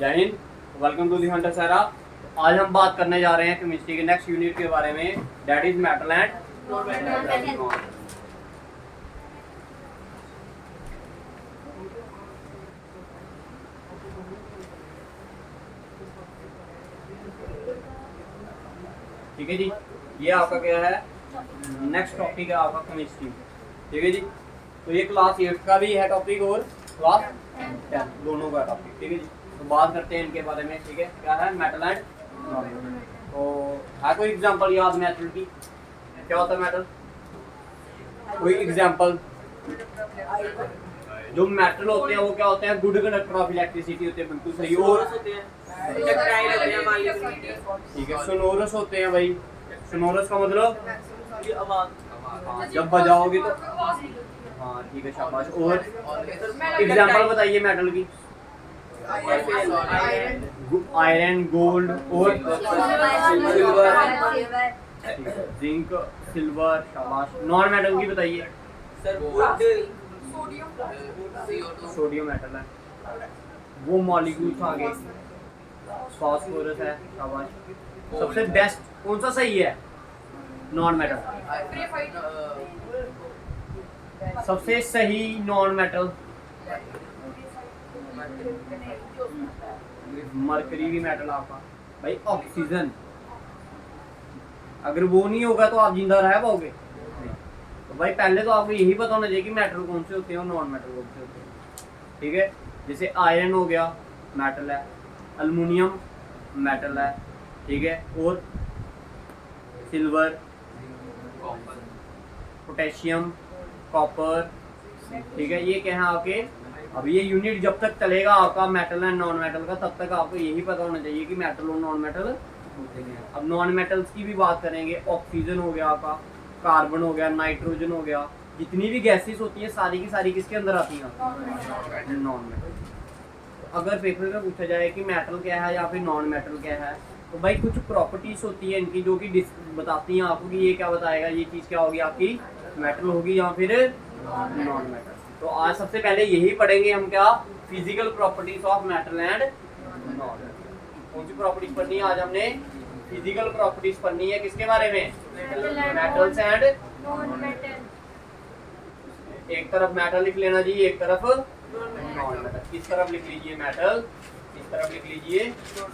जय हिंद, welcome to the hunter सारा। आज हम बात करने जा रहे हैं केमिस्ट्री के नेक्स्ट यूनिट के बारे में, दैट इज मेटल एंड ठीक है जी। ये आपका क्या है, नेक्स्ट टॉपिक है आपका केमिस्ट्री। ठीक है जी। तो ये क्लास 8 का भी है टॉपिक और क्लास 10 दोनों का टॉपिक। ठीक है जी। तो बात करते हैं इनके बारे में। ठीक है, क्या है मेटल एंड तो है कोई एग्जांपल याद मेटल की? क्या होता है मेटल? कोई एग्जांपल? जो मेटल होते हैं वो क्या होते हैं? गुड कंडक्टर ऑफ इलेक्ट्रिसिटी होते हैं, बिल्कुल सही। और ठीक है, सोनोरस होते हैं भाई। सोनोरस का मतलब जब बजाओगे तो हाँ ठीक है, शाबाश। और एग्जांपल बताइए मेटल की। आयरन, गोल्ड और जिंक, सिल्वर, शाबाश। नॉन मेटल की बताइए। सोडियम मेटल है, वो मॉलिक्यूल्स आ गए। फास्फोरस है, शाबाश। सबसे बेस्ट कौन सा सही है? Non metal. सबसे सही नॉन मेटल मरकरी भी मेटल आपका भाई। ऑक्सीजन, अगर वो नहीं होगा तो आप जिंदा रह पाओगे? तो भाई पहले तो आपको यही पता होना चाहिए कि मेटल कौन से होते हैं और नॉन मेटल कौन से होते हैं। ठीक है, जैसे आयरन हो गया मेटल है, अल्युमिनियम मेटल है, ठीक है, और सिल्वर, पोटेशियम, कॉपर, ठीक है। ये क्या है आपके? अब ये यूनिट जब तक चलेगा आपका मेटल एंड नॉन मेटल का, तब तक आपको यही पता होना चाहिए कि मेटल और नॉन मेटल होते हैं। अब नॉन मेटल्स की भी बात करेंगे। ऑक्सीजन हो गया आपका, कार्बन हो गया, नाइट्रोजन हो गया, जितनी भी गैसेस होती हैं सारी की सारी किसके अंदर आती हैं? Non metal. अगर पेपर में पूछा जाए कि मेटल क्या है या फिर नॉन मेटल क्या है, तो भाई कुछ प्रॉपर्टीज होती है इनकी जो कि बताती हैं आपको कि ये क्या बताएगा, ये चीज़ क्या होगी आपकी, मेटल होगी या फिर नॉन मेटल। तो आज सबसे पहले यही पढ़ेंगे हम, क्या physical properties of metal and non metal. कौन सी प्रॉपर्टीज पढ़नी है आज हमने? फिजिकल प्रॉपर्टीज पढ़नी है। किसके बारे में? Metals and non metal. एक तरफ मेटल लिख लेना जी, एक तरफ नॉन मेटल। इस तरफ लिख लीजिए मेटल, इस तरफ लिख लीजिए नॉन।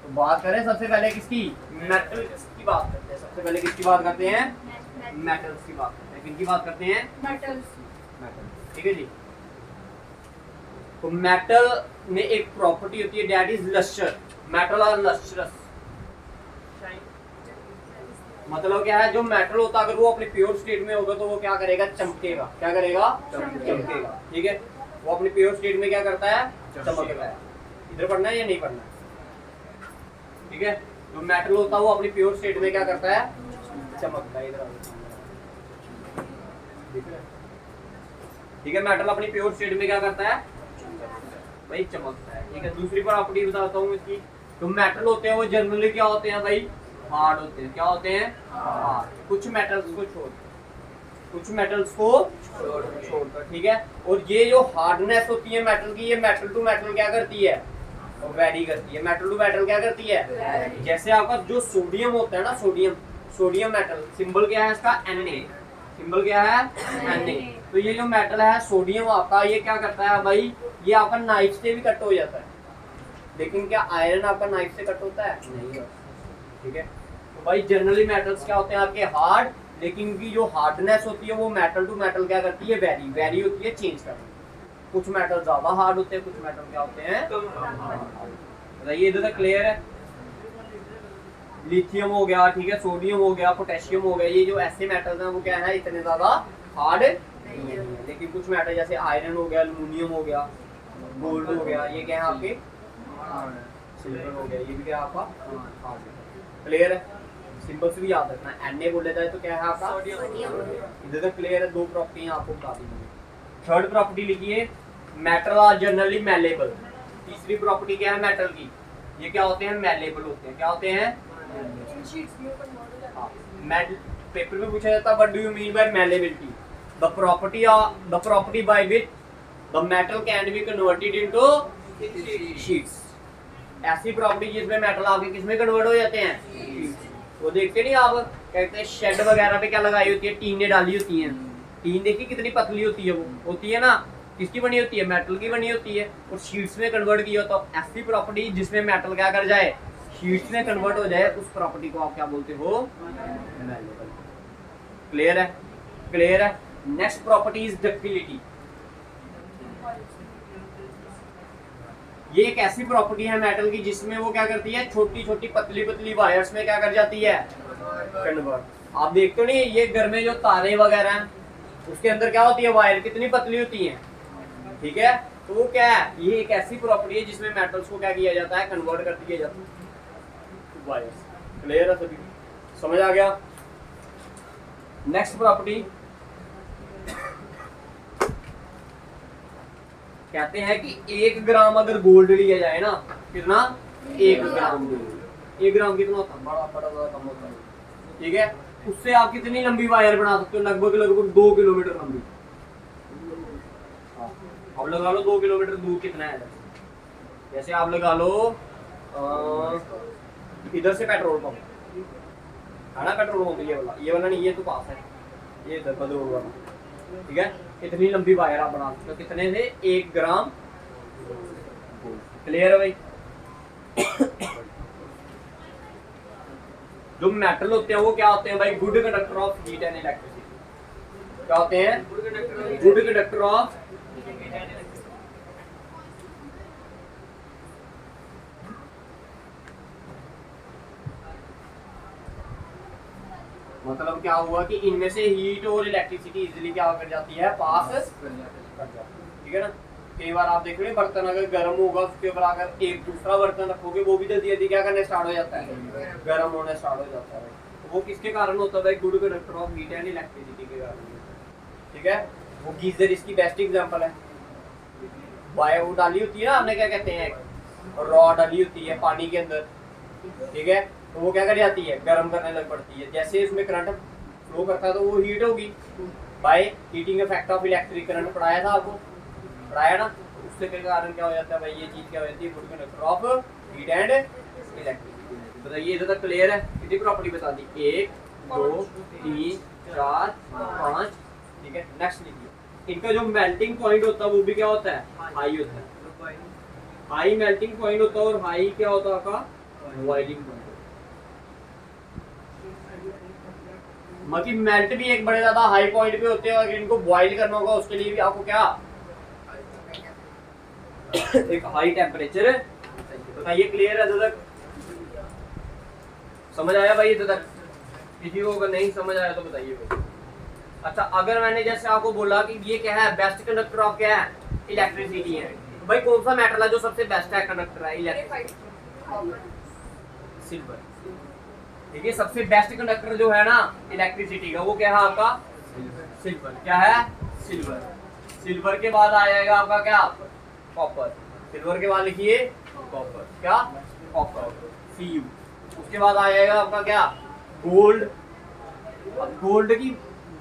तो बात करें सबसे पहले किसकी? मेटल्स की बात करते हैं। सबसे पहले किसकी बात करते हैं? मेटल्स की बात करते हैं। किनकी बात करते हैं? मेटल्स। मेटल, ठीक है जी। तो मेटल में एक प्रॉपर्टी होती है, that is lustre. Metal are lustrous. मतलब क्या है? जो मेटल होता है अगर वो अपने प्योर स्टेट में होगा तो वो क्या करेगा? चमकेगा। क्या करेगा? चमकेगा। ठीक है, वो अपने प्योर स्टेट में क्या करता है? चमकता है। इधर पढ़ना है या नहीं पढ़ना है? ठीक है, जो मेटल होता है वो अपनी प्योर स्टेट में क्या करता है? चमकता है। इधर ठीक है, मेटल अपनी प्योर स्टेट में क्या करता है? भाई चमकता है। ठीक है, दूसरी प्रॉपर्टी बताता हूँ इसकी। तो मेटल होते हैं वो जनरली क्या होते हैं भाई? हार्ड होते हैं। क्या होते हैं? हार्ड। कुछ मेटल्स को छोड़कर, ठीक है। और ये जो हार्डनेस होती है मेटल की, ये मेटल टू मेटल क्या करती है? वेरी करती है। मेटल टू मेटल क्या करती है? जैसे आपका जो सोडियम होता है ना, सोडियम मेटल, सिंबल क्या है इसका? Na। सिंबल क्या है? Na। तो ये जो मेटल है सोडियम आपका, ये क्या करता है भाई? ये आपका नाइफ से भी कट हो जाता है। लेकिन क्या आयरन आपका नाइफ से कट होता है? नहीं। ठीक है, तो भाई जनरली मेटल्स क्या होते हैं आपके? हार्ड। लेकिन इनकी जो हार्डनेस होती है वो मेटल टू मेटल क्या करती है? वेरी होती है, चेंज करती है। कुछ मेटल ज्यादा हार्ड होते हैं, कुछ मेटल क्या होते हैं? बताइए, इधर तक क्लियर है? लिथियम हो गया, ठीक है, सोडियम हो गया, पोटेशियम हो गया, ये जो ऐसे मेटल्स हैं वो क्या है? इतने ज्यादा हार्ड नहीं है। लेकिन कुछ मेटल जैसे आयरन हो गया, अल्युमिनियम हो गया, गोल्ड हो गया, ये क्या है आपके? सिल्वर हो गया, ये भी क्या है आपका? हार्ड। क्लियर है? सिंबल्स भी याद रखना है। Na बोला जाए तो क्या है आपका? इधर तक क्लियर है? दो प्रॉपर्टी आपको बता दी मैंने। थर्ड प्रॉपर्टी लिखिए, मेटल आर जनरली मैलेबल। तीसरी प्रॉपर्टी क्या है मेटल की? ये क्या होते हैं? मैलेबल होते हैं। क्या होते हैं? पेपर में पूछा जाता है what do you mean by malleability? The property by which the metal can be converted into sheets. ऐसी प्रॉपर्टी जिसमें मेटल आपके किसमें कन्वर्ट हो जाते हैं, वो देखते नहीं आप, कहते हैं शेड वगैरह पे क्या लगाई होती है, टीनें डाली होती हैं, टीन देखिए कितनी पतली होती है, वो होती है ना, किसकी बनी होती है, मेटल की बनी होती है, और शीट्स में कन्वर्ट किया, तो ऐसी प्रॉपर्टी जिसमें मेटल क्या कर जाए, शीट्स में कन्वर्ट हो जाए, उस प्रॉपर्टी को आप क्या बोलते हो, मैलेबल। क्लियर है, क्लियर है। Next property is ductility. ये एक ऐसी प्रॉपर्टी है मेटल की जिसमें वो क्या करती है, छोटी छोटी पतली पतली वायर्स में क्या कर जाती है, कन्वर्ट। आप देखते हो नहीं, ये घर में जो तारे वगैरह हैं उसके अंदर क्या होती है, वायर कितनी पतली होती है, ठीक है, तो वो क्या है, ये एक ऐसी प्रॉपर्टी है जिसमें मेटल्स को क्या किया जाता है, कन्वर्ट कर दिया जाता है वायर्स। क्लियर है सभी, समझ आ गया। नेक्स्ट प्रॉपर्टी कहते हैं कि 1 ग्राम अगर गोल्ड लिया जाए ना, कितना, 1 ग्राम गोल्ड, 1 ग्राम कितना होता है, बड़ा बड़ा बड़ा कम होता है, ठीक है, उससे आप कितनी लंबी वायर बना सकते हो, लगभग लगभग 2 किलोमीटर लंबी। अब लगा लो 2 किलोमीटर दूर कितना है, जैसे आप लगा लो इधर से पेट्रोल पंप है ना, पेट्रोल पंप ये वाला नहीं, ये तो पास है, ये इधर बदरोड वाला, ठीक है, इतनी लंबी वायर आप बना सकते हो, कितने से, 1 ग्राम। क्लियर है भाई। जो मेटल होते हैं वो क्या होते हैं भाई, good conductor of heat and electricity. क्या होते हैं, गुड कंडक्टर ऑफ, मतलब क्या हुआ कि इनमें से हीट और इलेक्ट्रिसिटी इजीली क्या कर जाती है, पास कर जाती है, ठीक है ना। कई बार आप देख रहे बर्तन अगर गर्म होगा, उसके ऊपर अगर एक दूसरा बर्तन रखोगे, वो भी जल्दी जल्दी क्या करने स्टार्ट हो जाता है, गर्म होने स्टार्ट हो जाता है। तो वो किसके कारण होता है, good conductor of heat and electricity के कारण, ठीक है। वो गीजर इसकी बेस्ट एग्जांपल है। वायर वो डाली होती है ना, हमने क्या कहते हैं, रॉड डाली होती है पानी के अंदर, ठीक है, तो वो क्या कर जाती है, गर्म करने लग पड़ती है, जैसे इसमें करंट फ्लो करता है तो वो हीट होगी, by heating effect of electric current पढ़ाया था आपको, पढ़ाया ना, तो उससे के कारण क्या हो जाता है भाई, ये चीज क्या हो जाती है, good conductor of heat and electricity. बताइए इधर तक क्लियर है, कितनी प्रॉपर्टी बता दी, 1 2 3 4 5, ठीक है। नेक्स्ट लिखिए, इनका जो मेल्टिंग पॉइंट होता है वो भी क्या होता है, हाई होता है, हाई मेल्टिंग पॉइंट होता है, और हाई क्या होता है आपका, बॉइलिंग पॉइंट। मतलब मेल्ट भी एक बड़े ज्यादा हाई पॉइंट पे होते हैं, अगर इनको बॉइल करना होगा उसके लिए भी आपको क्या, एक हाई टेम्परेचर। बताइए क्लियर है इधर तक, समझ आया भाई इधर तक, किसी को अगर नहीं समझ आया तो बताइए भाई। अच्छा, अगर मैंने जैसे आपको बोला कि ये क्या है, बेस्ट कंडक्टर ऑफ क्या है, इलेक्ट्रिसिटी है, तो भाई कौन सा मेटल है जो सबसे बेस्ट है कंडक्टर है इलेक्ट्रिसिटी, सिल्वर। देखिए सबसे बेस्ट कंडक्टर जो है ना इलेक्ट्रिसिटी का, वो क्या है आपका, सिल्वर। क्या है, सिल्वर। सिल्वर के बाद आ जाएगा आपका क्या, कॉपर। सिल्वर के बाद लिखिए कॉपर, क्या, कॉपर, Cu। उसके बाद आ जाएगा आपका क्या, गोल्ड। गोल्ड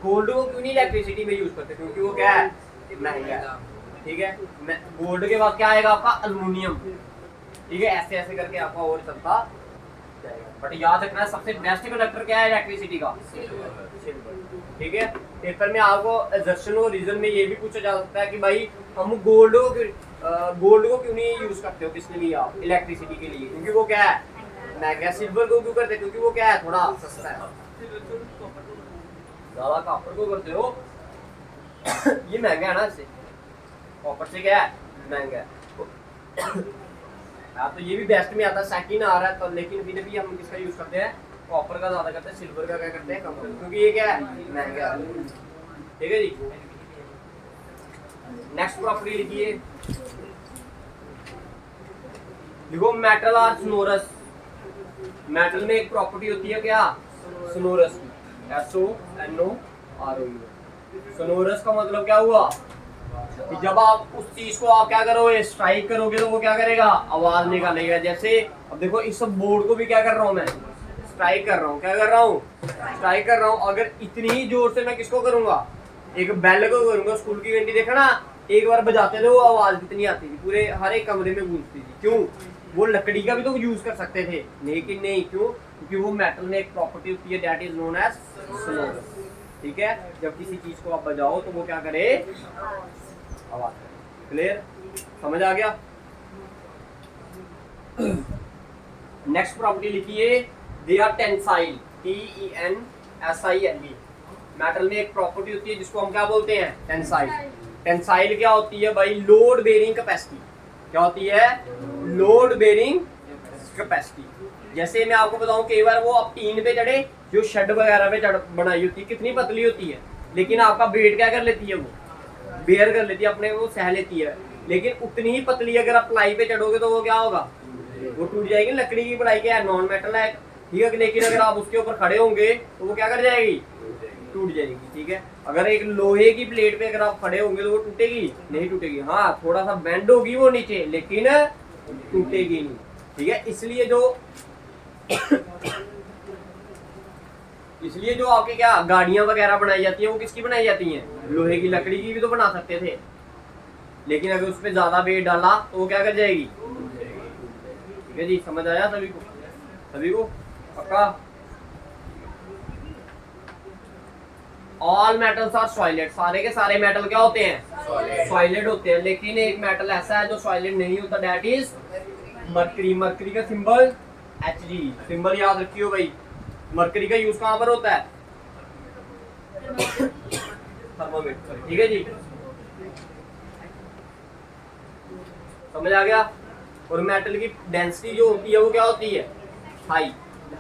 को क्यों नहीं इलेक्ट्रिसिटी में यूज करते, क्योंकि वो क्या है, महंगा है, ठीक है। गोल्ड के बाद क्या आएगा आपका, अल्युमिनियम, ठीक है, ऐसे ऐसे करके आपका और चलता जाएगा। बट याद रखना सबसे बेस्ट कंडक्टर क्या है इलेक्ट्रिसिटी का, सिल्वर, ठीक है। पेपर में आपको एजर्शन और रीजन में ये भी पूछा जा सकता है कि भाई हम गोल्ड को क्यों नहीं यूज करते हो, किसके लिए आप, इलेक्ट्रिसिटी के लिए, क्योंकि वो क्या है, महंगा। सिल्वर को क्यों करते, क्योंकि वो क्या है, थोड़ा सस्ता है। ज्यादा कॉपर को करते हो ये महंगा है ना, इससे कॉपर से क्या है, महंगा है। हाँ, तो ये भी बेस्ट में आता है, सेकंड आ रहा है तो, लेकिन फिर भी हम किसका यूज करते हैं, कॉपर का ज्यादा करते हैं, सिल्वर का क्या करते हैं कम, क्योंकि ये क्या है, महंगा है, ठीक है जी। नेक्स्ट प्रॉपर्टी लिखिए, देखो मेटल और सोनोरस। मेटल में एक प्रॉपर्टी होती है क्या, सोनोरस की, SONOROUS। सोनोरस का मतलब क्या हुआ कि जब आप उस चीज को आप क्या करोगे, स्ट्राइक करोगे तो वो क्या करेगा, आवाज निकालेगा। जैसे अब देखो इस बोर्ड को भी क्या कर रहा हूं मैं, स्ट्राइक कर रहा हूँ, क्या कर रहा हूँ, स्ट्राइक कर रहा हूँ। अगर इतनी ही जोर से मैं किसको करूंगा, एक बेल को करूंगा, स्कूल की घंटी देखा ना, एक बार बजाते थे वो आवाज कितनी आती थी, पूरे हर एक कमरे में गूंजती थी। क्यों? वो लकड़ी का भी तो यूज कर सकते थे, लेकिन नहीं। क्यों? क्योंकि वो मेटल में एक प्रॉपर्टी होती है दैट इज नोन एज स्लोर। ठीक है, जब किसी चीज को आप बजाओ तो वो क्या करे? आवाज करे। क्लियर? समझ आ गया? नेक्स्ट प्रॉपर्टी लिखिए, they are tensile, TENSILE। Metal में एक प्रॉपर्टी होती है जिसको हम क्या बोलते हैं? टेंसाइल। टेंसाइल क्या होती है भाई? Load bearing capacity. क्या होती है? Load bearing capacity. जैसे मैं आपको बताऊं, कई बार वो आप टीन पे चढ़े, जो शेड वगैरह पे बनाई होती है, कितनी पतली होती है, लेकिन आपका वेट क्या कर लेती है? वो बेयर कर लेती है, अपने वो सह लेती है। लेकिन उतनी ही पतली अगर आप प्लाई पे चढ़ोगे तो वो क्या होगा? वो टूट जाएगी। लकड़ी की प्लाई क्या है? नॉन मेटल है, ठीक है। लेकिन अगर आप उसके ऊपर खड़े होंगे तो वो क्या कर जाएगी? टूट जाएगी। ठीक है, अगर एक लोहे की प्लेट पे अगर आप खड़े होंगे तो वो टूटेगी? नहीं टूटेगी। हाँ, थोड़ा सा बेंड होगी वो नीचे, लेकिन टूटेगी नहीं। ठीक है, इसलिए जो आपके क्या गाड़ियां वगैरह बनाई जाती है, वो किसकी बनाई जाती हैं? लोहे की। लकड़ी की भी तो बना सकते थे, लेकिन अगर उस पर ज्यादा वेट डाला तो वो क्या कर जाएगी? ठीक है जी, समझ आया सभी को? सभी को पक्का? All metals are solid. सारे के सारे मेटल क्या होते हैं? सॉलिड होते हैं। लेकिन एक मेटल ऐसा है जो सॉलिड नहीं होता, दैट इज मरकरी। मरकरी का सिंबल Hg। सिंबल याद रखियो भाई। मरकरी का यूज कहां पर होता है? थर्मोमीटर। ठीक है जी, समझ आ गया? और मेटल की डेंसिटी जो होती है वो क्या होती है? हाई।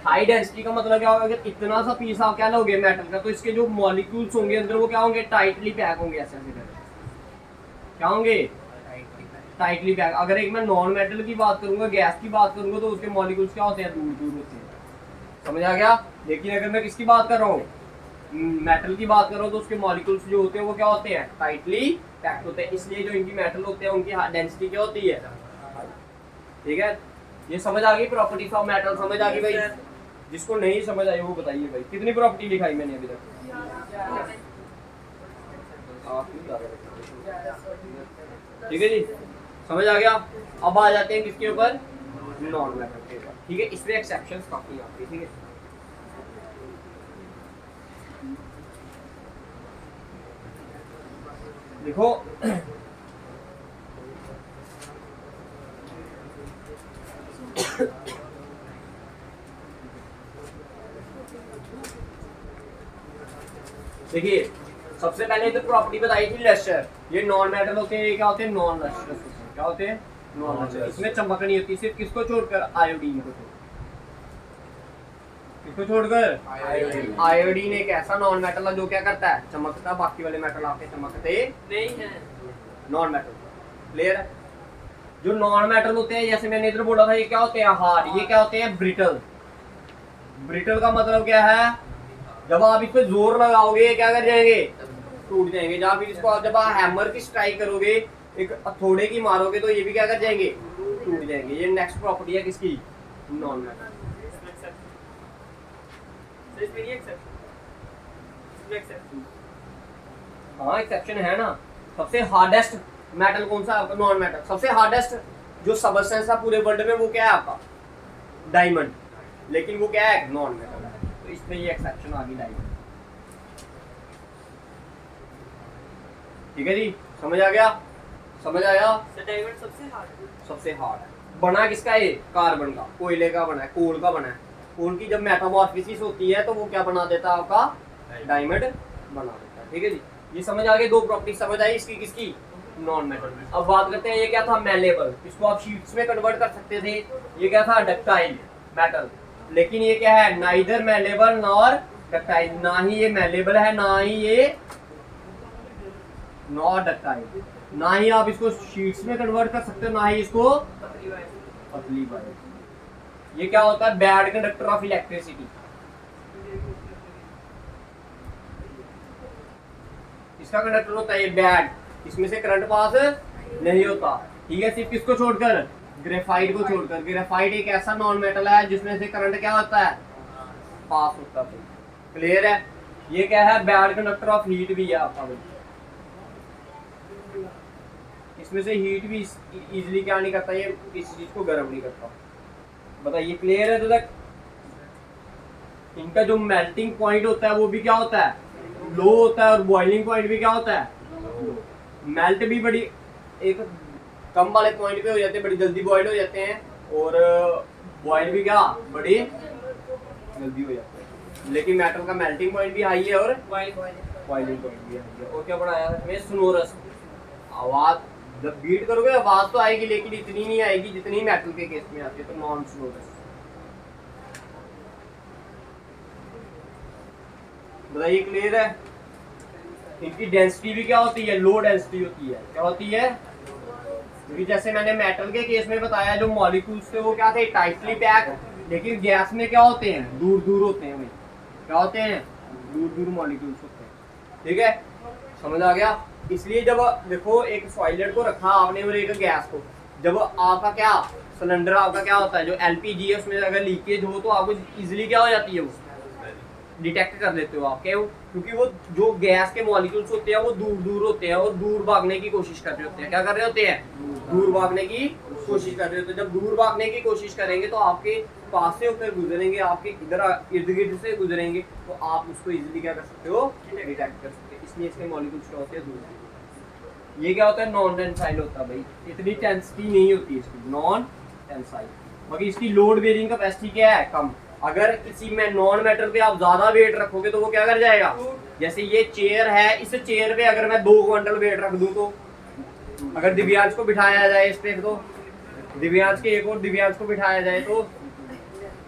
हाई डेंसिटी का मतलब क्या होगा? अगर इतना सा पीस आप क्या लोगे मेटल का, तो इसके जो मॉलिक्यूल्स होंगे अंदर वो क्या होंगे? टाइटली पैक होंगे। ऐसे ऐसे करके क्या होंगे? Tightly pack. अगर एक मैं नॉन मेटल की बात करूंगा, गैस की बात करूंगा, तो उसके मॉलिक्यूल्स क्या होते हैं? दूर दूर होते हैं। समझ आ गया? लेकिन अगर मैं किसकी बात कर रहा हूँ? मेटल की बात कर रहा हूँ, तो उसके मॉलिक्यूल्स जो होते हैं वो क्या होते हैं? टाइटली पैक्ड होते हैं। इसलिए जो इनकी मेटल होते हैं उनकी डेंसिटी क्या होती है? ठीक है, ये समझ आ गई प्रॉपर्टीज ऑफ मेटल? समझ आ गई भाई? जिसको नहीं समझ आई वो बताइए भाई। कितनी प्रॉपर्टी लिखाई मैंने अभी तक? ठीक है जी, समझ आ गया? अब आ जाते हैं किसके ऊपर? नॉन मेटल के ऊपर। ठीक है, इसमें एक्सेप्शंस काफी आती है। ठीक है, देखो देखिए, सबसे पहले तो प्रॉपर्टी बताई थी लस्टर। ये नॉन मेटल होते हैं, ये क्या होते हैं? Non lustre. क्या होते हैं? Non lustre. इसमें चमक नहीं होती, सिर्फ किसको छोड़कर? आयोडीन को। किसको छोड़कर? आयोडीन एक ऐसा नॉन मेटल है जो क्या करता है? चमकता। बाकी वाले मेटल आपके चमकते नहीं है। Non metal. क्लियर है? जो नॉन मेटल होते हैं, जैसे मैंने इधर बोला था, ये क्या होते हैं? हार्ड। ये क्या होते हैं? ब्रिटल। ब्रिटल का मतलब क्या है? जब आप इस पे जोर लगाओगे क्या कर जाएंगे? टूट जाएंगे। जब आप हैमर की स्ट्राइक करोगे, एक हथौड़े की मारोगे, तो ये भी क्या कर जाएंगे? टूट जाएंगे। ये नेक्स्ट प्रॉपर्टी है किसकी? Non metal. हाँ, एक्सेप्शन है ना। सबसे हार्डेस्ट मेटल कौन सा? आपका नॉन मेटल। सबसे हार्डेस्ट जो सबस्टेंस है पूरे वर्ल्ड में वो क्या है? आपका डायमंड। लेकिन वो क्या है? नॉन मेटल है। तो इसमें ये एक्सेप्शन आ गई, डायमंड। ठीक है जी, समझ आ गया? समझ आया? डायमंड सबसे हार्ड है। बना किसका? ये कार्बन का, कोयले का बना है, कोल का बना है। कोल की जब मेटामॉर्फोसिस होती है तो वो क्या बना देता है? आपका डायमंड बना देता है। ठीक है जी, ये समझ आ गई? दो प्रॉपर्टी समझ आई इसकी, किसकी? Non metal. अब बात करते हैं, ये क्या था? मेलेबल। इसको आप शीट्स में कन्वर्ट कर सकते थे। ये क्या था? Ductile metal. लेकिन ये क्या है? Neither malleable nor ductile. ना ही ये मेलेबल है, ना ही ये नॉट डक्टाइल। ना ही आप इसको शीट्स में कन्वर्ट कर सकते हो, ना ही इसको पतली वायर। ये क्या होता है? Bad conductor of electricity. इसका कंडक्टर होता है ये बैड, इसमें से करंट पास नहीं होता। ठीक है, सिर्फ किसको छोड़कर? ग्रेफाइट को छोड़कर। ग्रेफाइट एक ऐसा नॉन मेटल है जिसमें से करंट क्या होता है? पास होता है। क्लियर है? ये क्या है? बैड कंडक्टर ऑफ हीट भी है आपका। इसमें से हीट भी इजीली क्या नहीं करता, ये किसी चीज को गर्म नहीं करता। बताइए क्लियर है? तो तक इनका जो मेल्टिंग पॉइंट होता है वो भी क्या होता है, लो होता है, और बॉइलिंग पॉइंट भी क्या होता है, मेल्ट भी बड़ी एक कम वाले पॉइंट पे हो जाते हैं, बड़ी जल्दी बॉयल हो जाते हैं, और बॉयल भी क्या बड़ी जल्दी हो जाते हैं। लेकिन मेटल का मेल्टिंग पॉइंट भी हाई है और बॉइलिंग पॉइंट भी हाई है। और क्या बनाया है सोनोरस, आवाज जब बीट करोगे आवाज तो आएगी, लेकिन इतनी नहीं आएगी जितनी मेटल के केस में आती है, तो नॉन सोनोरस। बताइए क्लियर है? इनकी डेंसिटी भी क्या होती है, लो डेंसिटी होती है। क्या होती है? क्योंकि जैसे मैंने मेटल के केस में बताया, जो मॉलिक्यूल्स थे वो क्या थे, टाइटली पैक, लेकिन गैस में क्या होते हैं, दूर दूर होते हैं। क्या होते हैं? दूर दूर मॉलिक्यूल्स होते हैं। ठीक है, समझ आ गया? इसलिए जब देखो एक सॉलिड को रखा आपने और एक गैस को, जब आपका क्या सिलेंडर आपका क्या होता है, जो एलपीजी है उसमें अगर लीकेज हो तो आपको इजिली क्या हो जाती है, वो डिटेक्ट कर लेते हो आप। क्यों? क्योंकि वो जो गैस के मॉलिक्यूल्स होते हैं वो दूर दूर होते हैं, और दूर भागने की कोशिश कर रहे होते हैं। क्या कर रहे होते हैं? दूर भागने की कोशिश कर रहे होते हैं। जब दूर भागने की कोशिश करेंगे तो आपके पास से होकर गुजरेंगे, आपके इधर इर्द गिर्द से गुजरेंगे, तो आप उसको इजीली क्या कर सकते हो, डिटेक्ट कर सकते हो। इसलिए इसके मॉलिक्यूल्स क्या होते हैं, दूर। ये क्या होता है, नॉन टेंसाइल होता है भाई, इतनी टेंसिटी नहीं होती इसकी, नॉन टेंसाइल। बाकी इसकी लोड बेयरिंग कैपेसिटी क्या है, कम। अगर किसी में नॉन मेटल पे आप ज्यादा वेट रखोगे तो वो क्या कर जाएगा, जैसे ये चेयर है, इस चेयर पे अगर मैं 2 क्विंटल वेट रख दूं, तो अगर दिव्यांश को बिठाया जाए इस पे, तो दिव्यांश के एक और दिव्यांश को बिठाया जाए तो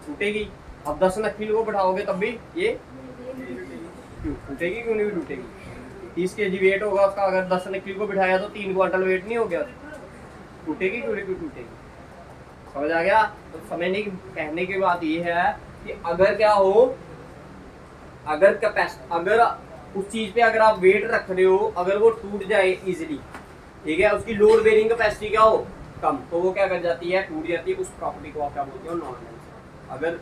टूटेगी। अब 10 नक्कील को बिठाओगे तब भी ये टूटेगी, क्यों नहीं टूटेगी? 30 kg वेट होगा उसका, अगर 10 नक्कील को बिठाया तो 3 क्विंटल वेट नहीं हो गया, टूटेगी, क्यों नहीं टूटेगी? समझ आ गया? तो समझने की कहने की बात ये है कि अगर क्या हो, अगर अगर उस चीज पे अगर आप वेट रख रहे हो, अगर वो टूट जाए इजीली, ठीक है, उसकी लोड बेयरिंग कैपेसिटी क्या हो, कम, तो वो क्या कर जाती है, टूट जाती है। उस प्रॉपर्टी को आप क्या बोलते हो, नॉन टेंसाइल। अगर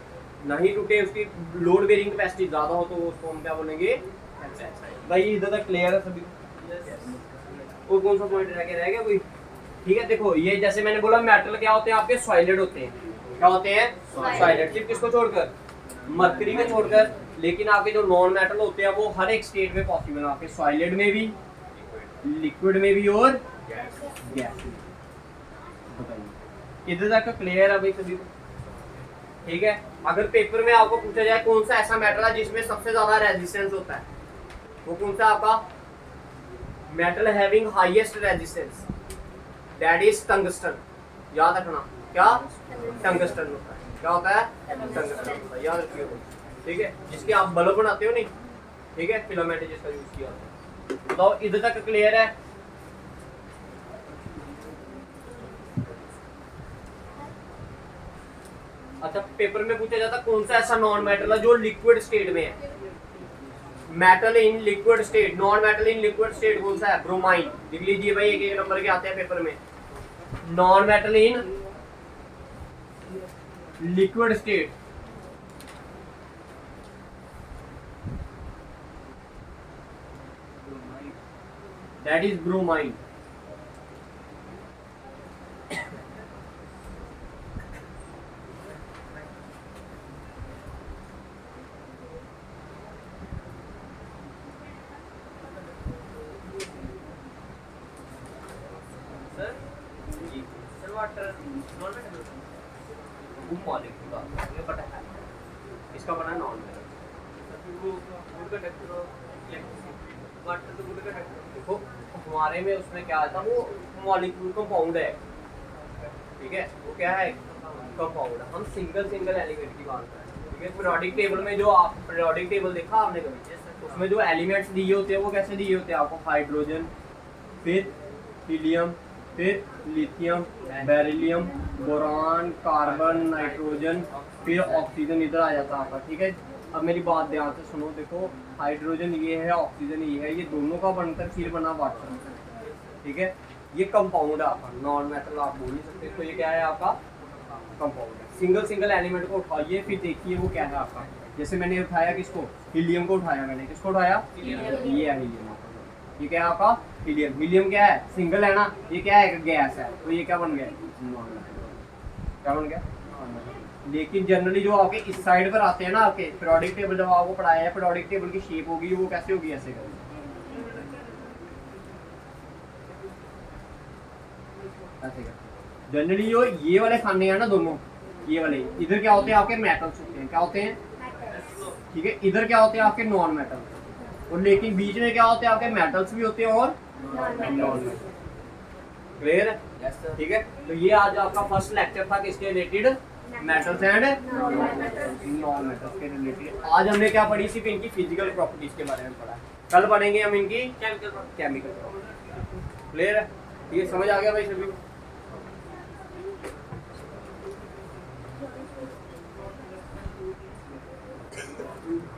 नहीं टूटे, उसकी लोड बेयरिंग कैपेसिटी ज्यादा हो, तो उसको हम क्या बोलेंगे, टेंसाइल। भाई इधर तक क्लियर है सभी? और कौन सा पॉइंट रह गया कोई? ठीक है, देखो ये जैसे मैंने बोला मेटल क्या होते हैं आपके, सॉलिड होते हैं। क्या होते हैं? सॉलिड। सिर्फ किसको छोड़कर, मरकरी को छोड़कर। लेकिन आपके जो नॉन मेटल होते हैं वो हर एक स्टेट में पॉसिबल है, आपके सॉलिड में भी, लिक्विड में भी, और गैस में। बताइए इधर तक क्लियर है भाई सभी को? ठीक है, अगर पेपर में आपको पूछा जाए कौन सा ऐसा मेटल है जिसमें सबसे ज्यादा रेजिस्टेंस होता है, वो कौन सा आपका metal having highest resistance, that is tungsten. याद रखना, क्या टंगस्टन होता है। क्या होता है? टंगस्टन होता है, याद रखिए। ठीक है, जिसके आप बल्ब बनाते हो नहीं, ठीक है, फिलामेंट जिसका यूज किया होता है। बताओ इधर तक क्लियर है? अच्छा, पेपर में पूछा जाता कौन सा ऐसा नॉन मेटल है जो लिक्विड स्टेट में है, metal in liquid state, non metal in liquid state कौन सा है, ब्रोमाइन। लिख लीजिए भाई, एक एक नंबर के आते हैं पेपर में। Non metal in liquid state, that is bromine. इसका बना नॉन मेटल। देखो हमारे में उसमें क्या आता, वो मॉलिक्यूल कंपाउंड है, ठीक है, वो क्या है, कंपाउंड। हम सिंगल एलिमेंट की बात कर रहे हैं। ठीक है, पीरियोडिक टेबल में जो आप पीरियोडिक टेबल देखा आपने कभी, उसमें जो एलिमेंट्स दिए होते हैं वो कैसे दिए होते हैं आपको, हाइड्रोजन, फिर हीलियम, फिर lithium, beryllium, boron, carbon, nitrogen, फिर ऑक्सीजन इधर आ जाता है आपका। ठीक है, अब मेरी बात ध्यान से सुनो। देखो हाइड्रोजन ये है, ऑक्सीजन ये है, ये दोनों का बनकर फिर बना वाटर। ठीक है, ये कंपाउंड है आपका, नॉन मेटल आप बोल नहीं सकते। तो ये क्या है आपका, कंपाउंड है। सिंगल एलिमेंट को उठाइए, फिर देखिए वो क्या है आपका। जैसे मैंने उठाया किसको, हीलियम को उठाया, मैंने किसको उठाया, ये है हीलियम। ये क्या है आपका हीलियम। हीलियम क्या है, सिंगल है ना, ये क्या है, गैस है, तो ये क्या बन गया, क्या बन गया। लेकिन जनरली जो आपके इस साइड पर आते हैं ना, आपके पीरियोडिक टेबल जब आपको पढ़ाया है, पीरियोडिक टेबल की शेप होगी वो कैसे होगी, ऐसे करें, ऐसे कर। जनरली जो ये वाले खाने हैं ना दोनों, ये वाले इधर क्या होते हैं आपके मेटल्स होते हैं, क्या होते हैं, ठीक है, इधर क्या होते हैं आपके नॉन मेटल, और लेकिन बीच में क्या होते हैं आपके मेटल्स भी होते हैं और नॉन मेटल। क्लियर है, ठीक है। तो ये आज आपका फर्स्ट लेक्चर था किसके related, metals and non metals के रिलेटेड। आज हमने क्या पढ़ी, सिर्फ इनकी फिजिकल प्रॉपर्टीज के बारे में पढ़ा है, कल पढ़ेंगे हम इनकी केमिकल प्रॉपर्टीज। क्लियर है, ये समझ आ गया भाई सभी को।